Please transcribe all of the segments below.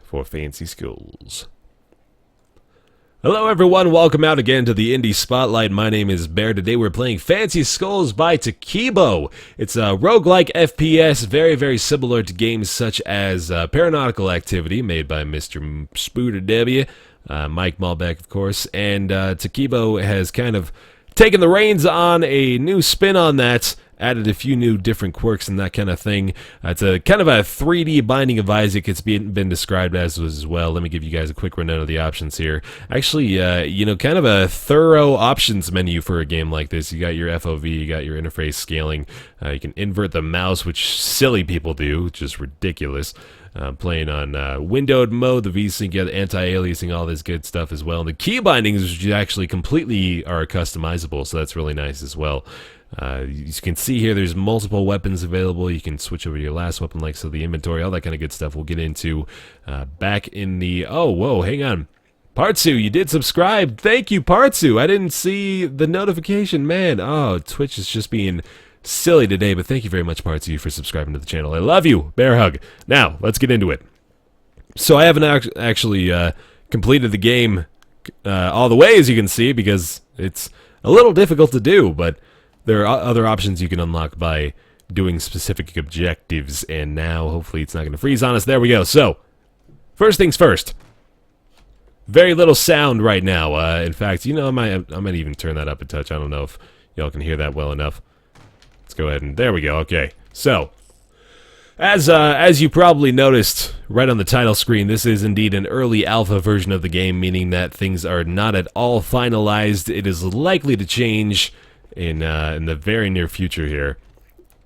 for Fancy Skulls. Hello everyone, welcome out again to the Indie Spotlight. My name is Baer. Today we're playing Fancy Skulls by Tequibo. It's a roguelike FPS, very similar to games such as Paranautical Activity, made by Mr. Spooter W, Mike Malbec of course, and Tequibo has kind of taken the reins on a new spin on that, added a few new different quirks and that kind of thing. It's a kind of a 3D Binding of Isaac. It's been described as well. Let me give you guys a quick rundown of the options here. Actually, kind of a thorough options menu for a game like this. You got your FOV, you got your interface scaling. You can invert the mouse, which silly people do, which is ridiculous. Playing on windowed mode, the VSync, you got anti-aliasing, all this good stuff as well. And the key bindings, which actually completely are customizable, so that's really nice as well. You can see here there's multiple weapons available. You can switch over to your last weapon, like so, the inventory, all that kind of good stuff we'll get into back in the... Oh, whoa, hang on. Partsu, you did subscribe. Thank you, Partsu. I didn't see the notification, man. Oh, Twitch is just being silly today, but thank you very much, Partsu, for subscribing to the channel. I love you. Bear hug. Now, let's get into it. So I haven't actually completed the game all the way, as you can see, because it's a little difficult to do, but there are other options you can unlock by doing specific objectives, and now hopefully it's not going to freeze on us. There we go. So, first things first. Very little sound right now. In fact, you know, I might even turn that up a touch. I don't know if y'all can hear that well enough. Let's go ahead and there we go. Okay. So, as you probably noticed right on the title screen, this is indeed an early alpha version of the game, meaning that things are not at all finalized. It is likely to change in the very near future here,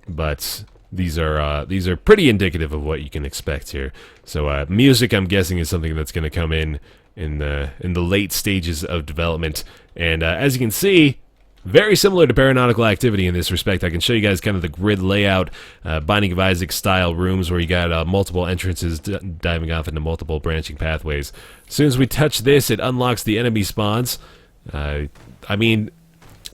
but these are pretty indicative of what you can expect here. So music, I'm guessing, is something that's going to come in the late stages of development, and as you can see, very similar to Paranautical Activity in this respect. I can show you guys kind of the grid layout, Binding of Isaac style rooms where you got multiple entrances diving off into multiple branching pathways. As soon as we touch this, it unlocks the enemy spawns. I mean,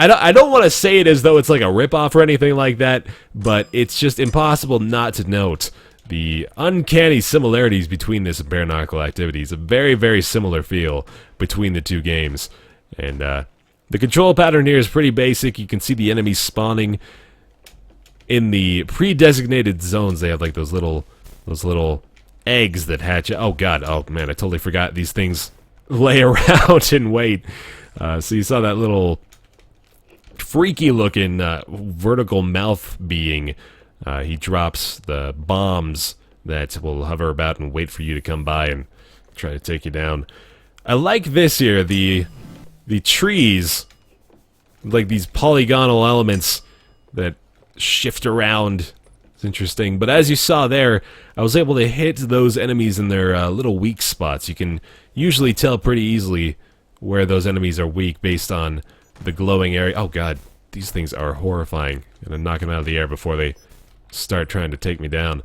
I don't want to say it as though it's like a ripoff or anything like that, but it's just impossible not to note the uncanny similarities between this and Paranautical Activity. It's a very similar feel between the two games. And the control pattern here is pretty basic. You can see the enemies spawning in the pre-designated zones. They have like those little eggs that hatch. Oh god, oh man, I totally forgot these things lay around and wait. So you saw that little freaky looking vertical mouth being. He drops the bombs that will hover about and wait for you to come by and try to take you down. I like this here, the trees, like these polygonal elements that shift around. It's interesting, but as you saw there, I was able to hit those enemies in their little weak spots. You can usually tell pretty easily where those enemies are weak based on the glowing area. Oh god, these things are horrifying. I'm gonna knock them out of the air before they start trying to take me down.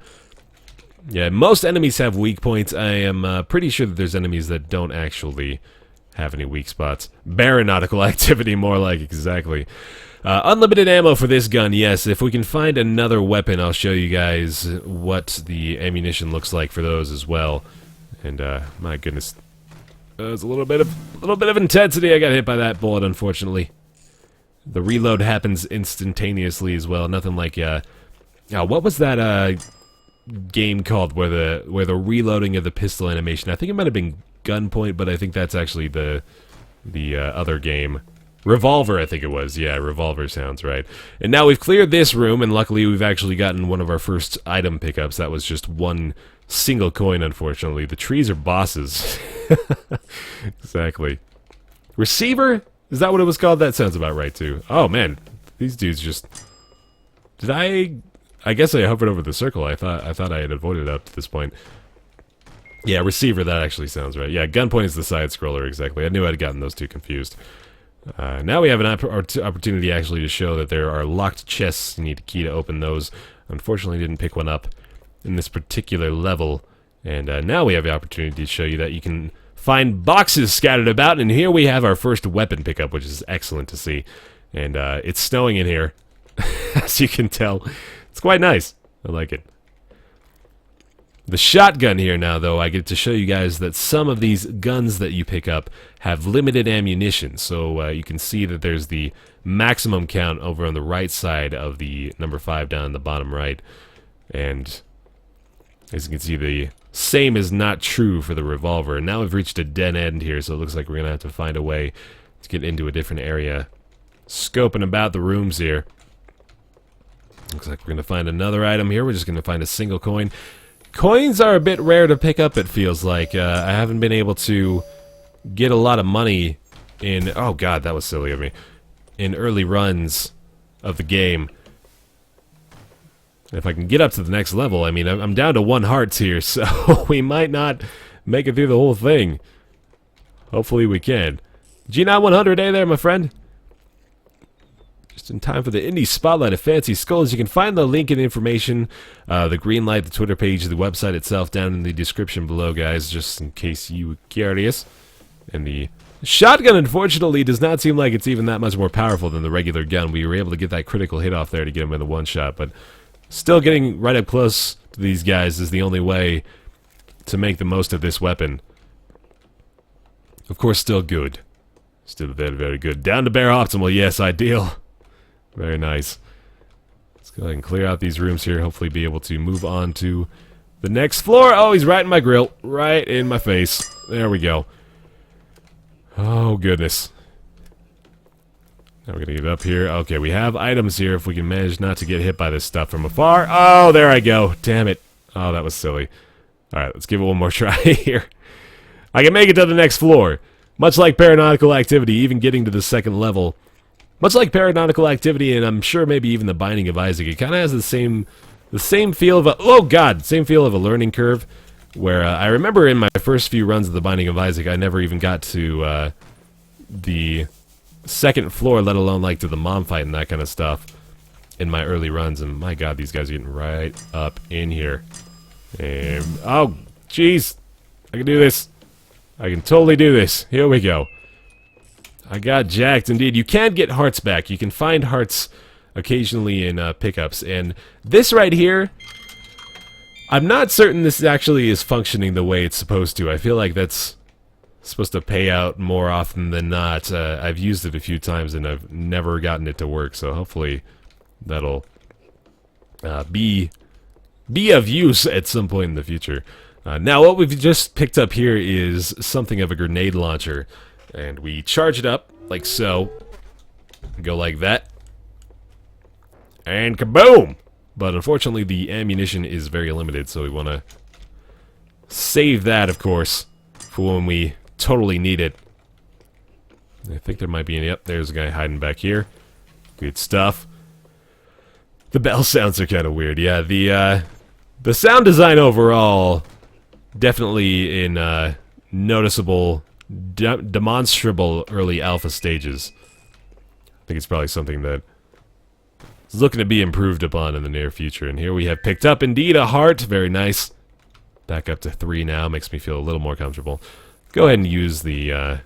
Yeah, most enemies have weak points. I am pretty sure that there's enemies that don't actually have any weak spots. Baernautical Activity, more like, exactly. Unlimited ammo for this gun, yes. If we can find another weapon, I'll show you guys what the ammunition looks like for those as well. And my goodness, there's a little bit of intensity. I got hit by that bullet, unfortunately. The reload happens instantaneously as well. Nothing like what was that game called where the reloading of the pistol animation? I think it might have been Gunpoint, but I think that's actually the other game. Revolver, I think it was. Yeah, Revolver sounds right. And now we've cleared this room, and luckily we've actually gotten one of our first item pickups. That was just one single coin, unfortunately. The trees are bosses. Exactly. Receiver? Is that what it was called? That sounds about right, too. Oh, man. These dudes just... Did I guess I hovered over the circle. I thought I had avoided it up to this point. Yeah, Receiver, that actually sounds right. Yeah, Gunpoint is the side-scroller, exactly. I knew I'd gotten those two confused. Now we have an opportunity actually to show that there are locked chests. You need a key to open those. Unfortunately, didn't pick one up in this particular level. And now we have the opportunity to show you that you can find boxes scattered about. And here we have our first weapon pickup, which is excellent to see. And it's snowing in here, as you can tell. It's quite nice. I like it. The shotgun here now, though, I get to show you guys that some of these guns that you pick up have limited ammunition. So you can see that there's the maximum count over on the right side of the number 5 down in the bottom right. And as you can see, the same is not true for the revolver. And now we've reached a dead end here, so it looks like we're going to have to find a way to get into a different area. Scoping about the rooms here. Looks like we're going to find another item here. We're just going to find a single coin. Coins are a bit rare to pick up, it feels like. I haven't been able to get a lot of money in... Oh god, that was silly of me. In early runs of the game. If I can get up to the next level, I mean, I'm down to 1 heart here, so we might not make it through the whole thing. Hopefully we can. G9100, there, my friend. Just in time for the Indie Spotlight of Fancy Skulls. You can find the link and information, the green light, the Twitter page, the website itself down in the description below, guys, just in case you were curious. And the shotgun, unfortunately, does not seem like it's even that much more powerful than the regular gun. We were able to get that critical hit off there to get him in the one shot, but still getting right up close to these guys is the only way to make the most of this weapon. Of course, still good. Still very, very good. Down to Baer Optimal, yes, ideal. Very nice. Let's go ahead and clear out these rooms here. Hopefully be able to move on to the next floor. Oh, he's right in my grill. Right in my face. There we go. Oh, goodness. Now we're going to get up here. Okay, we have items here if we can manage not to get hit by this stuff from afar. Oh, there I go. Damn it. Oh, that was silly. Alright, let's give it one more try here. I can make it to the next floor. Much like Paranautical Activity, even getting to the second level. Much like Paranautical Activity, and I'm sure maybe even The Binding of Isaac, it kind of has the same feel of a... Oh, God! Same feel of a learning curve, where I remember in my first few runs of The Binding of Isaac, I never even got to the second floor, let alone like to the mom fight and that kind of stuff in my early runs, and my god, these guys are getting right up in here. And, oh, jeez! I can do this! I can totally do this. Here we go. I got jacked, indeed. You can get hearts back. You can find hearts occasionally in pickups. And this right here, I'm not certain this actually is functioning the way it's supposed to. I feel like that's supposed to pay out more often than not. I've used it a few times and I've never gotten it to work. So hopefully that'll be of use at some point in the future. Now what we've just picked up here is something of a grenade launcher. And we charge it up, like so. Go like that. And kaboom! But unfortunately the ammunition is very limited, so we want to save that, of course, for when we totally need it. I think there might be any... Yep, there's a guy hiding back here. Good stuff. The bell sounds are kind of weird. Yeah, the sound design overall, definitely in noticeable... demonstrable early alpha stages. I think it's probably something that is looking to be improved upon in the near future. And here we have picked up indeed a heart. Very nice. Back up to 3 now. Makes me feel a little more comfortable. Go ahead and use the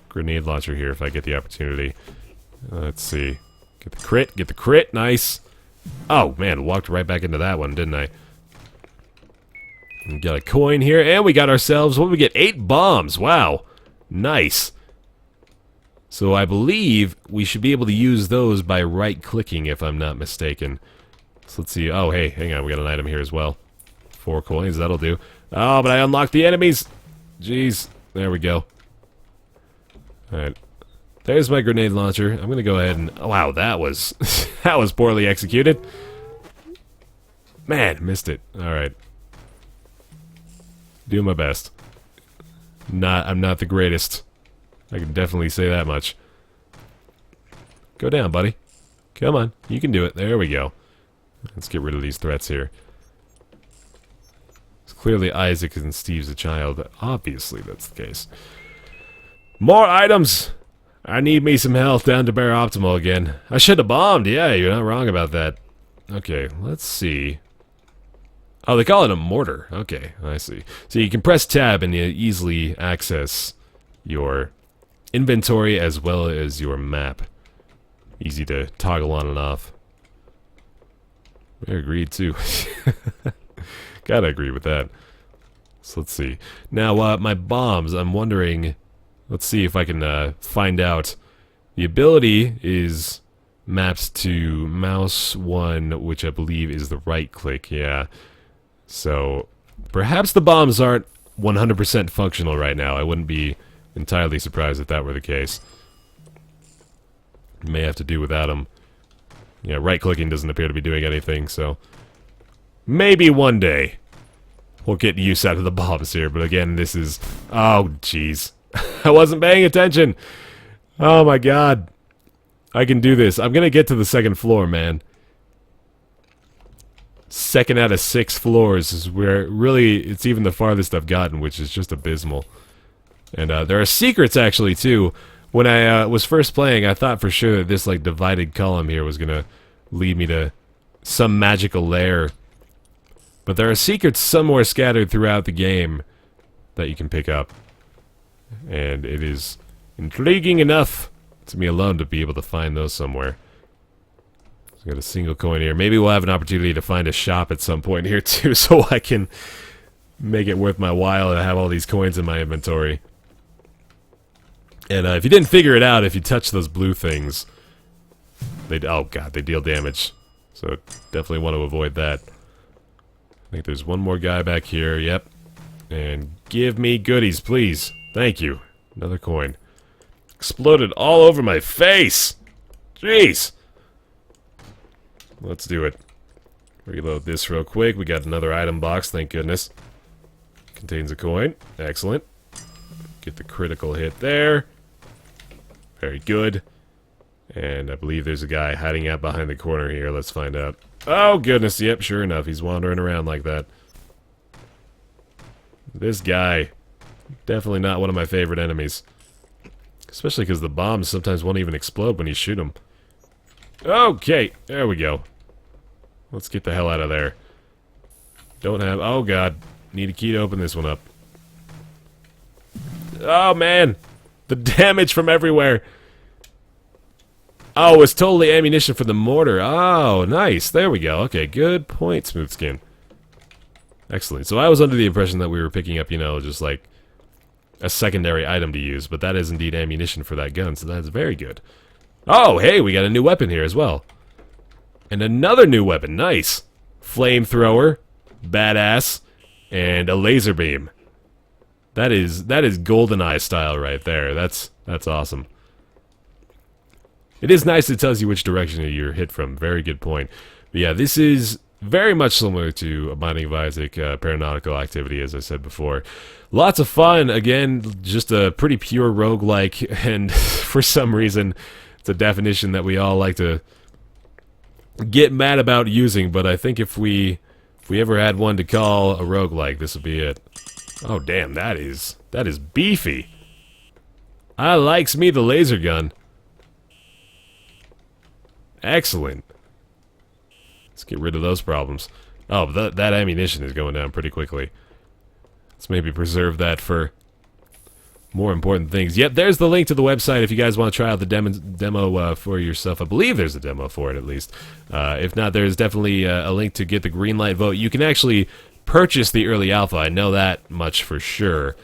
grenade launcher here if I get the opportunity. Let's see. Get the crit. Get the crit. Nice. Oh man, walked right back into that one, didn't I? We got a coin here, and we got ourselves, what did we get? 8 bombs. Wow. Nice. So I believe we should be able to use those by right-clicking, if I'm not mistaken. So let's see. Oh, hey, hang on. We got an item here as well. 4 coins. That'll do. Oh, but I unlocked the enemies. Jeez. There we go. Alright. There's my grenade launcher. I'm going to go ahead and... Oh, wow, that was... that was poorly executed. Man, missed it. Alright. Do my best. I'm not the greatest. I can definitely say that much. Go down, buddy. Come on. You can do it. There we go. Let's get rid of these threats here. It's clearly Isaac and Steve's a child. Obviously, that's the case. More items! I need me some health down to Baer Optimal again. I should have bombed. Yeah, you're not wrong about that. Okay, let's see. Oh, they call it a mortar. Okay, I see. So you can press tab and you easily access your inventory as well as your map. Easy to toggle on and off. I agreed too. Gotta agree with that. So let's see. Now, my bombs, I'm wondering... Let's see if I can find out. The ability is mapped to mouse 1, which I believe is the right click, yeah. So, perhaps the bombs aren't 100% functional right now. I wouldn't be entirely surprised if that were the case. May have to do without them. Yeah, right-clicking doesn't appear to be doing anything, so... Maybe one day we'll get use out of the bombs here, but again, this is... Oh, jeez. I wasn't paying attention! Oh my god. I can do this. I'm gonna get to the second floor, man. 2nd out of 6 floors is where, really, it's even the farthest I've gotten, which is just abysmal. And there are secrets, actually, too. When I was first playing, I thought for sure that this, like, divided column here was gonna lead me to some magical lair. But there are secrets somewhere scattered throughout the game that you can pick up. And it is intriguing enough to me alone to be able to find those somewhere. So got a single coin here. Maybe we'll have an opportunity to find a shop at some point here too, so I can make it worth my while to have all these coins in my inventory. And if you didn't figure it out, if you touch those blue things, oh god, they deal damage. So definitely want to avoid that. I think there's one more guy back here, yep. And give me goodies, please. Thank you. Another coin. Exploded all over my face! Jeez! Let's do it. Reload this real quick. We got another item box, thank goodness. Contains a coin. Excellent. Get the critical hit there. Very good. And I believe there's a guy hiding out behind the corner here. Let's find out. Oh, goodness. Yep, sure enough. He's wandering around like that. This guy. Definitely not one of my favorite enemies. Especially because the bombs sometimes won't even explode when you shoot them. Okay, there we go. Let's get the hell out of there. Don't have... Oh, God. Need a key to open this one up. Oh, man. The damage from everywhere. Oh, it's totally ammunition for the mortar. Oh, nice. There we go. Okay, good point, Smooth Skin. Excellent. So I was under the impression that we were picking up, you know, just like a secondary item to use, but that is indeed ammunition for that gun, so that's very good. Oh, hey, we got a new weapon here as well. And another new weapon. Nice. Flamethrower. Badass. And a laser beam. That is GoldenEye style right there. That's awesome. It is nice it tells you which direction you're hit from. Very good point. But yeah, this is very much similar to A Binding of Isaac, Paranautical Activity, as I said before. Lots of fun. Again, just a pretty pure roguelike, and for some reason, it's a definition that we all like to get mad about using, but I think if we ever had one to call a roguelike, this would be it. Oh, damn, that is beefy. I likes me the laser gun. Excellent. Let's get rid of those problems. Oh, that ammunition is going down pretty quickly. Let's maybe preserve that for more important things. Yep, there's the link to the website if you guys want to try out the demo for yourself. I believe there's a demo for it, at least. If not, there's definitely a link to get the green light vote. You can actually purchase the early alpha. I know that much for sure.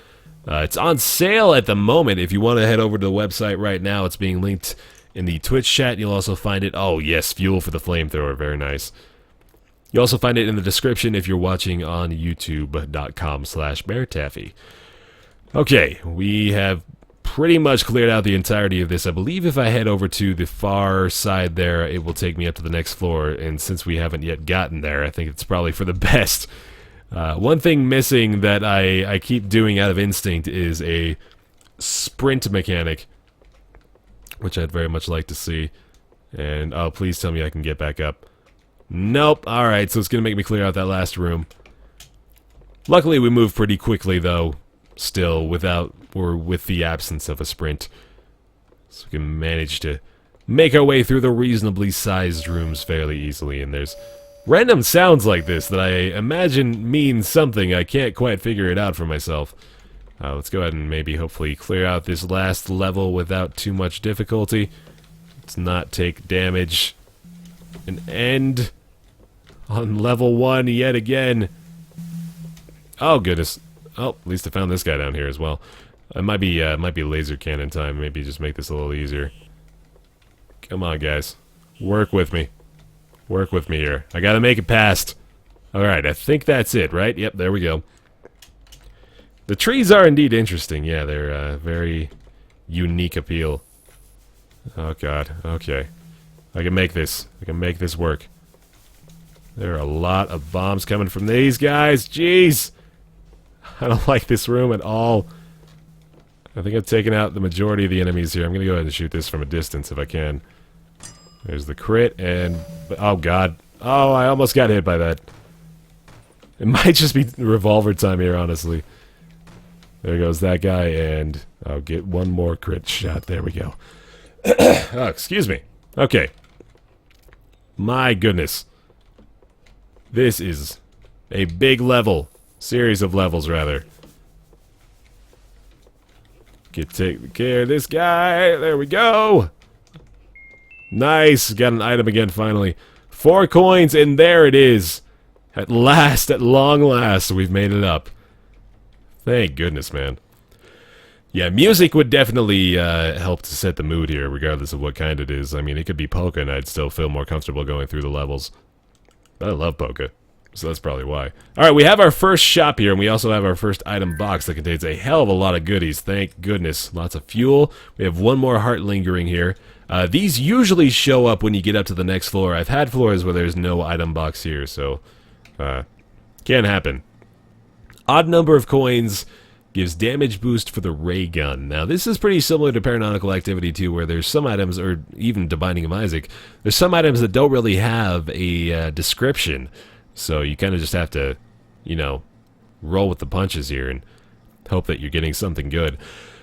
It's on sale at the moment. If you want to head over to the website right now, it's being linked in the Twitch chat. You'll also find it. Oh, yes, fuel for the flamethrower. Very nice. You also find it in the description if you're watching on youtube.com/BaerTaffy. Okay, we have pretty much cleared out the entirety of this. I believe if I head over to the far side there, it will take me up to the next floor, and since we haven't yet gotten there, I think it's probably for the best. One thing missing that I keep doing out of instinct is a sprint mechanic, which I'd very much like to see. And, oh, please tell me I can get back up. Nope. Alright, so it's going to make me clear out that last room. Luckily, we move pretty quickly, though, still, with the absence of a sprint. So we can manage to make our way through the reasonably sized rooms fairly easily. And there's random sounds like this that I imagine mean something. I can't quite figure it out for myself. Let's go ahead and maybe hopefully clear out this last level without too much difficulty. Let's not take damage. And end on level 1 yet again. Oh, goodness. Oh, at least I found this guy down here as well. It might be laser cannon time. Maybe just make this a little easier. Come on, guys. Work with me. Work with me here. I gotta make it past. Alright, I think that's it, right? Yep, there we go. The trees are indeed interesting. Yeah, they're very unique appeal. Oh, God. Okay. I can make this. I can make this work. There are a lot of bombs coming from these guys. Jeez! I don't like this room at all. I think I've taken out the majority of the enemies here. I'm gonna go ahead and shoot this from a distance if I can. There's the crit, and... oh, God. Oh, I almost got hit by that. It might just be revolver time here, honestly. There goes that guy, and I'll get one more crit shot. There we go. Oh, excuse me. Okay. My goodness. This is a big level. Series of levels, rather. Take care of this guy. There we go. Nice. Got an item again, finally. 4 coins, and there it is. At last, at long last, we've made it up. Thank goodness, man. Yeah, music would definitely help to set the mood here, regardless of what kind it is. I mean, it could be polka, and I'd still feel more comfortable going through the levels. But I love polka, so that's probably why. Alright, we have our first shop here, and we also have our first item box that contains a hell of a lot of goodies. Thank goodness. Lots of fuel. We have one more heart lingering here. These usually show up when you get up to the next floor. I've had floors where there's no item box here, so... can't happen. Odd number of coins gives damage boost for the ray gun. Now, this is pretty similar to Paranautical Activity, too, where there's some items, or even to Binding of Isaac, there's some items that don't really have a description. So you kind of just have to, you know, roll with the punches here and hope that you're getting something good.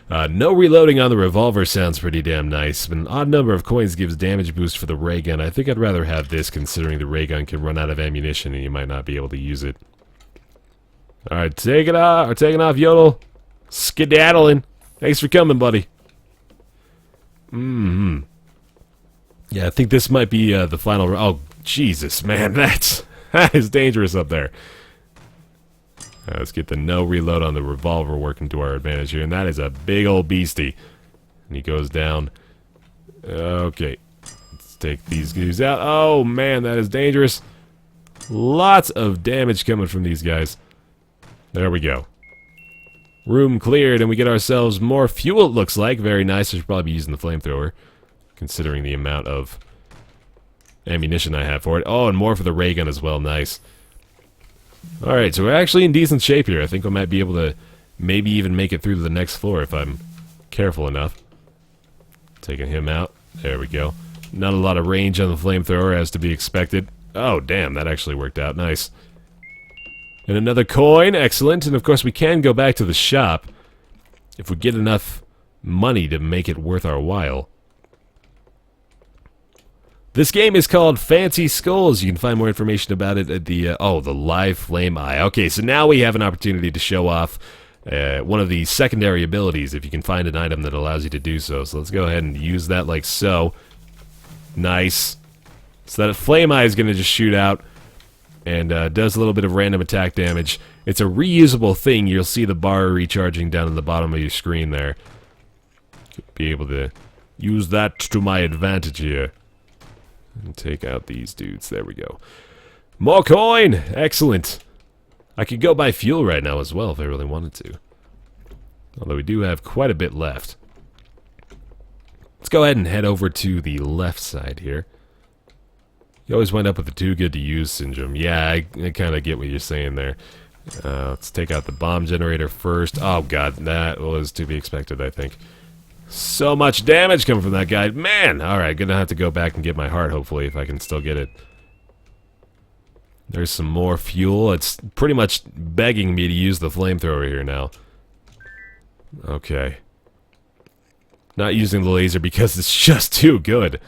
No reloading on the revolver sounds pretty damn nice, but an odd number of coins gives damage boost for the ray gun. I think I'd rather have this, considering the ray gun can run out of ammunition and you might not be able to use it. Alright, taking off, Yodel. Skedaddling. Thanks for coming, buddy. Yeah, I think this might be the final... oh, Jesus, man, that is dangerous up there. Let's get the no reload on the revolver working to our advantage here, and that is a big old beastie. And he goes down. Okay, let's take these guys out. Oh, man, that is dangerous. Lots of damage coming from these guys. There we go. Room cleared, and we get ourselves more fuel, it looks like. Very nice. I should probably be using the flamethrower, considering the amount of ammunition I have for it. Oh, and more for the ray gun as well. Nice. Alright, so we're actually in decent shape here. I think I might be able to maybe even make it through to the next floor if I'm careful enough. Taking him out. There we go. Not a lot of range on the flamethrower, as to be expected. Oh, damn, that actually worked out. Nice. And another coin. Excellent. And, of course, we can go back to the shop if we get enough money to make it worth our while. This game is called Fancy Skulls. You can find more information about it at the, the live flame eye. Okay, so now we have an opportunity to show off one of the secondary abilities, if you can find an item that allows you to do so. So let's go ahead and use that like so. Nice. So that flame eye is going to just shoot out and does a little bit of random attack damage. It's a reusable thing. You'll see the bar recharging down at the bottom of your screen there. Be able to use that to my advantage here. And take out these dudes. There we go. More coin! Excellent. I could go buy fuel right now as well if I really wanted to. Although we do have quite a bit left. Let's go ahead and head over to the left side here. You always wind up with the too good to use syndrome. Yeah, I kind of get what you're saying there. Let's take out the bomb generator first. Oh god, that was to be expected, I think. So much damage coming from that guy. Man! Alright, gonna have to go back and get my heart, hopefully, if I can still get it. There's some more fuel. It's pretty much begging me to use the flamethrower here now. Okay. Not using the laser because it's just too good.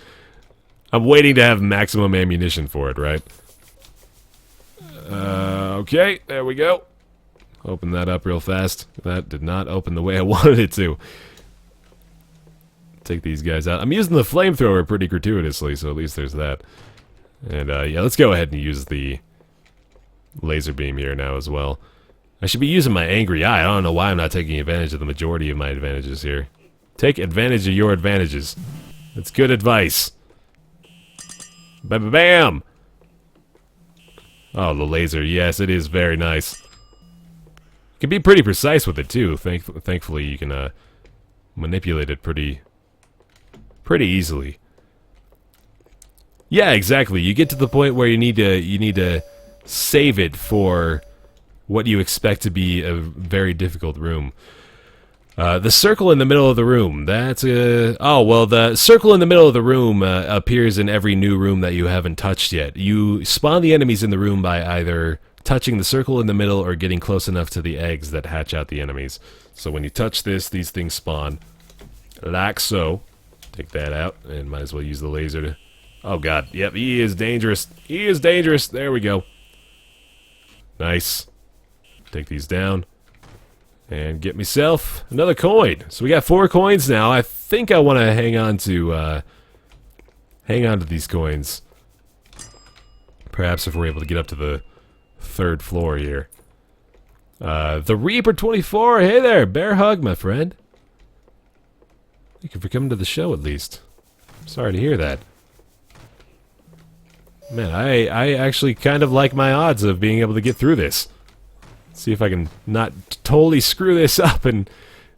I'm waiting to have maximum ammunition for it, right? Okay, there we go. Open that up real fast. That did not open the way I wanted it to. Take these guys out. I'm using the flamethrower pretty gratuitously, so at least there's that. And, yeah, let's go ahead and use the laser beam here now as well. I should be using my angry eye. I don't know why I'm not taking advantage of the majority of my advantages here. Take advantage of your advantages. That's good advice. Bam! Oh, the laser. Yes, it is very nice. You can be pretty precise with it, too. Thankfully, you can manipulate it pretty easily. Yeah, exactly. You get to the point where you need to save it for what you expect to be a very difficult room. The circle in the middle of the room, that's oh, well, the circle in the middle of the room appears in every new room that you haven't touched yet. You spawn the enemies in the room by either touching the circle in the middle or getting close enough to the eggs that hatch out the enemies. So when you touch this, these things spawn. Like so. Take that out, and might as well use the laser to... Oh, God. Yep, he is dangerous. He is dangerous. There we go. Nice. Take these down. And get myself another coin. So we got 4 coins now. I think I want to hang on to these coins. Perhaps if we're able to get up to the 3rd floor here. The Reaper 24. Hey there, bear hug, my friend. Thank you for coming to the show, at least. Sorry to hear that. Man, I actually kind of like my odds of being able to get through this. See if I can not totally screw this up and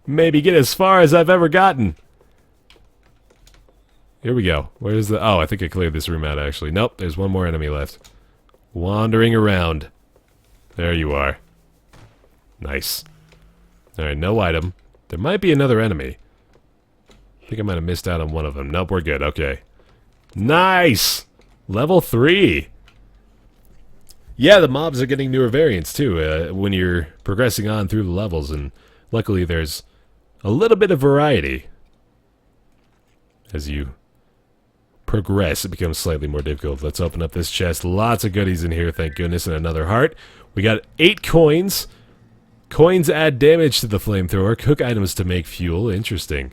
maybe get as far as I've ever gotten. Here we go. Where's the... Oh, I think I cleared this room out, actually. Nope, there's one more enemy left. Wandering around. There you are. Nice. Alright, no item. There might be another enemy. I think I might have missed out on one of them. Nope, we're good. Okay. Nice! Level 3. Yeah, the mobs are getting newer variants, too, when you're progressing on through the levels, and luckily there's a little bit of variety. As you progress, it becomes slightly more difficult. Let's open up this chest. Lots of goodies in here, thank goodness, and another heart. We got 8 coins. Coins add damage to the flamethrower. Cook items to make fuel. Interesting.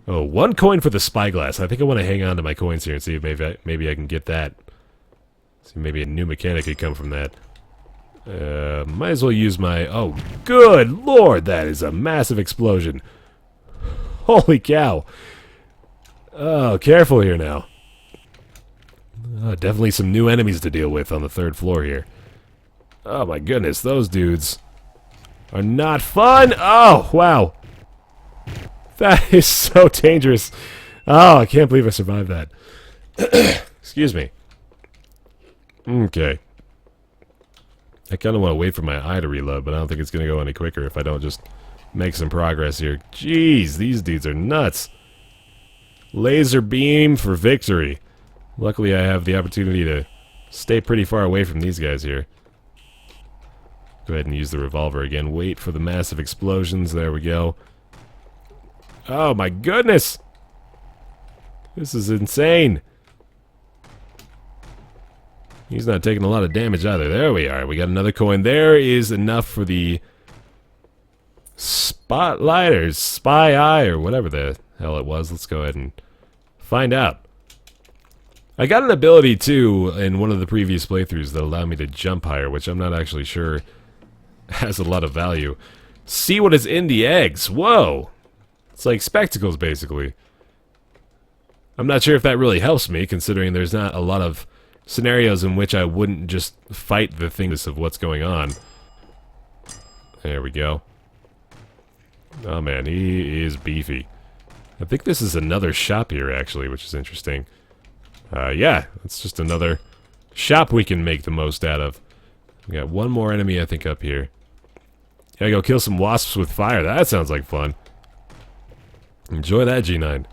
Oh, 1 coin for the spyglass. I think I want to hang on to my coins here and see if maybe I can get that. See, maybe a new mechanic could come from that. Might as well use my... Oh, good lord, that is a massive explosion. Holy cow. Oh, careful here now. Definitely some new enemies to deal with on the 3rd floor here. Oh my goodness, those dudes are not fun. Oh, wow. That is so dangerous. Oh, I can't believe I survived that. Excuse me. Okay. I kind of want to wait for my eye to reload, but I don't think it's going to go any quicker if I don't just make some progress here. Jeez, these dudes are nuts. Laser beam for victory. Luckily, I have the opportunity to stay pretty far away from these guys here. Go ahead and use the revolver again. Wait for the massive explosions. There we go. Oh my goodness! This is insane. He's not taking a lot of damage either. There we are. We got another coin. There is enough for the spotlight or spy eye or whatever the hell it was. Let's go ahead and find out. I got an ability too in one of the previous playthroughs that allowed me to jump higher, which I'm not actually sure has a lot of value. See what is in the eggs. Whoa! It's like spectacles, basically. I'm not sure if that really helps me, considering there's not a lot of scenarios in which I wouldn't just fight the things of what's going on. There we go. Oh man, he is beefy. I think this is another shop here, actually, which is interesting. Yeah, it's just another shop we can make the most out of. We got one more enemy, I think, up here. Gotta go kill some wasps with fire. That sounds like fun. Enjoy that, G9.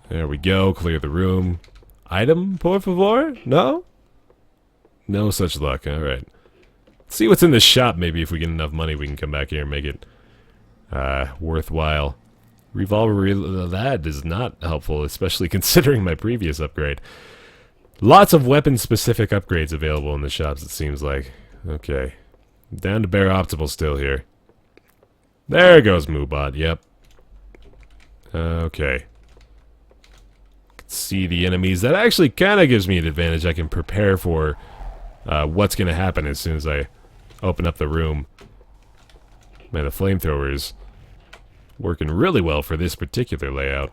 There we go. Clear the room. Item, por favor? No? No such luck. Alright. See what's in the shop. Maybe if we get enough money, we can come back here and make it worthwhile. Revolver, that is not helpful, especially considering my previous upgrade. Lots of weapon-specific upgrades available in the shops, it seems like. Okay. Down to Baer Optimal still here. There goes Moobot, yep. Okay. See the enemies. That actually kind of gives me an advantage. I can prepare for what's going to happen as soon as I open up the room. Man, the flamethrower's working really well for this particular layout.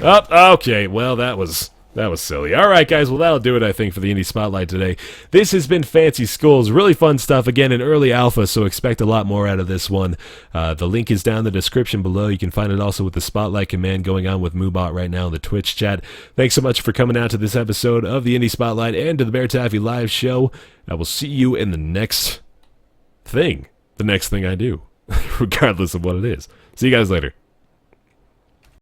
Oh, okay, well, that was silly. Alright, guys, well, that'll do it, I think, for the Indie Spotlight today. This has been Fancy Skulls. Really fun stuff. Again, in early alpha, so expect a lot more out of this one. The link is down in the description below. You can find it also with the Spotlight command going on with Moobot right now in the Twitch chat. Thanks so much for coming out to this episode of the Indie Spotlight and to the BaerTaffy live show. I will see you in the next thing. The next thing I do, regardless of what it is. See you guys later.